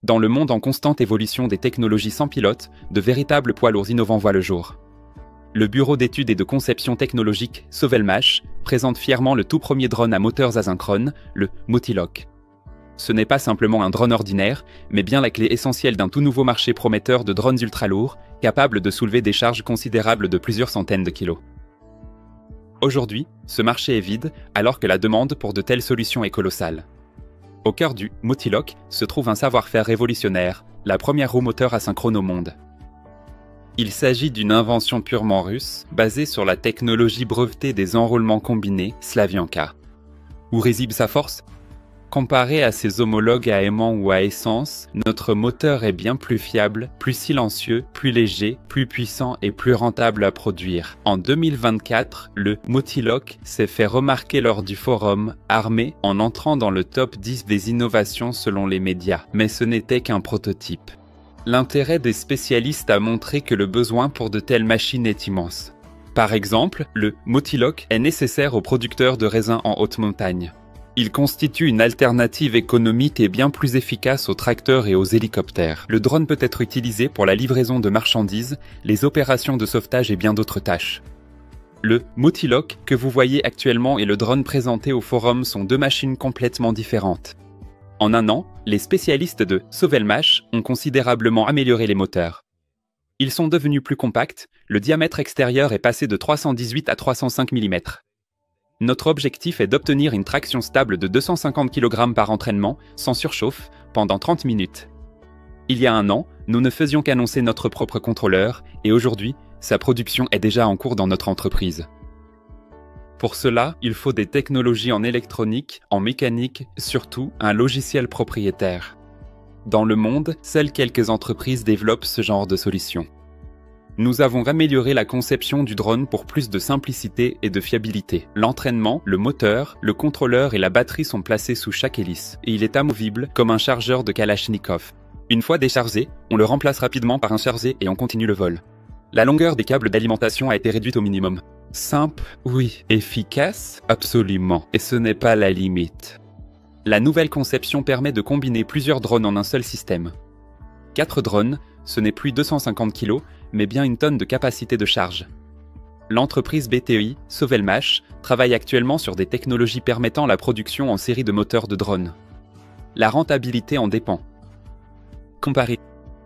Dans le monde en constante évolution des technologies sans pilote, de véritables poids lourds innovants voient le jour. Le bureau d'études et de conception technologique Sovelmash présente fièrement le tout premier drone à moteurs asynchrones, le Motiloc. Ce n'est pas simplement un drone ordinaire, mais bien la clé essentielle d'un tout nouveau marché prometteur de drones ultra-lourds, capables de soulever des charges considérables de plusieurs centaines de kilos. Aujourd'hui, ce marché est vide, alors que la demande pour de telles solutions est colossale. Au cœur du Motiloc se trouve un savoir-faire révolutionnaire, la première roue moteur asynchrone au monde. Il s'agit d'une invention purement russe, basée sur la technologie brevetée des enroulements combinés Slavyanka. Où réside sa force ? Comparé à ses homologues à aimant ou à essence, notre moteur est bien plus fiable, plus silencieux, plus léger, plus puissant et plus rentable à produire. En 2024, le Motiloc s'est fait remarquer lors du forum Armé en entrant dans le top 10 des innovations selon les médias. Mais ce n'était qu'un prototype. L'intérêt des spécialistes a montré que le besoin pour de telles machines est immense. Par exemple, le Motiloc est nécessaire aux producteurs de raisins en haute montagne. Il constitue une alternative économique et bien plus efficace aux tracteurs et aux hélicoptères. Le drone peut être utilisé pour la livraison de marchandises, les opérations de sauvetage et bien d'autres tâches. Le Motiloc que vous voyez actuellement et le drone présenté au forum sont deux machines complètement différentes. En un an, les spécialistes de Sovelmash ont considérablement amélioré les moteurs. Ils sont devenus plus compacts, le diamètre extérieur est passé de 318 à 305 mm. Notre objectif est d'obtenir une traction stable de 250 kg par entraînement, sans surchauffe, pendant 30 minutes. Il y a un an, nous ne faisions qu'annoncer notre propre contrôleur, et aujourd'hui, sa production est déjà en cours dans notre entreprise. Pour cela, il faut des technologies en électronique, en mécanique, surtout un logiciel propriétaire. Dans le monde, seules quelques entreprises développent ce genre de solution. Nous avons amélioré la conception du drone pour plus de simplicité et de fiabilité. L'entraînement, le moteur, le contrôleur et la batterie sont placés sous chaque hélice, et il est amovible comme un chargeur de Kalachnikov. Une fois déchargé, on le remplace rapidement par un chargé et on continue le vol. La longueur des câbles d'alimentation a été réduite au minimum. Simple, oui. Efficace, absolument. Et ce n'est pas la limite. La nouvelle conception permet de combiner plusieurs drones en un seul système. 4 drones, ce n'est plus 250 kg, mais bien une tonne de capacité de charge. L'entreprise BTI, Sovelmash, travaille actuellement sur des technologies permettant la production en série de moteurs de drones. La rentabilité en dépend. Comparé,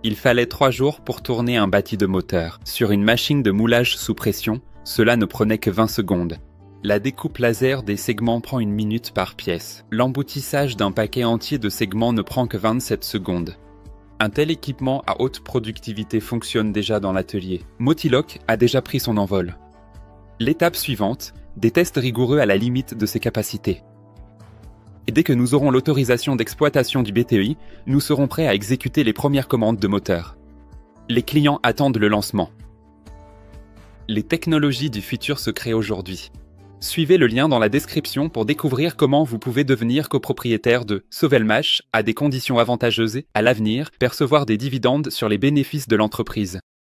il fallait 3 jours pour tourner un bâti de moteur. Sur une machine de moulage sous pression, cela ne prenait que 20 secondes. La découpe laser des segments prend 1 minute par pièce. L'emboutissage d'un paquet entier de segments ne prend que 27 secondes. Un tel équipement à haute productivité fonctionne déjà dans l'atelier. Motiloc a déjà pris son envol. L'étape suivante, des tests rigoureux à la limite de ses capacités. Et dès que nous aurons l'autorisation d'exploitation du BTI, nous serons prêts à exécuter les premières commandes de moteurs. Les clients attendent le lancement. Les technologies du futur se créent aujourd'hui. Suivez le lien dans la description pour découvrir comment vous pouvez devenir copropriétaire de Sovelmash à des conditions avantageuses et, à l'avenir, percevoir des dividendes sur les bénéfices de l'entreprise.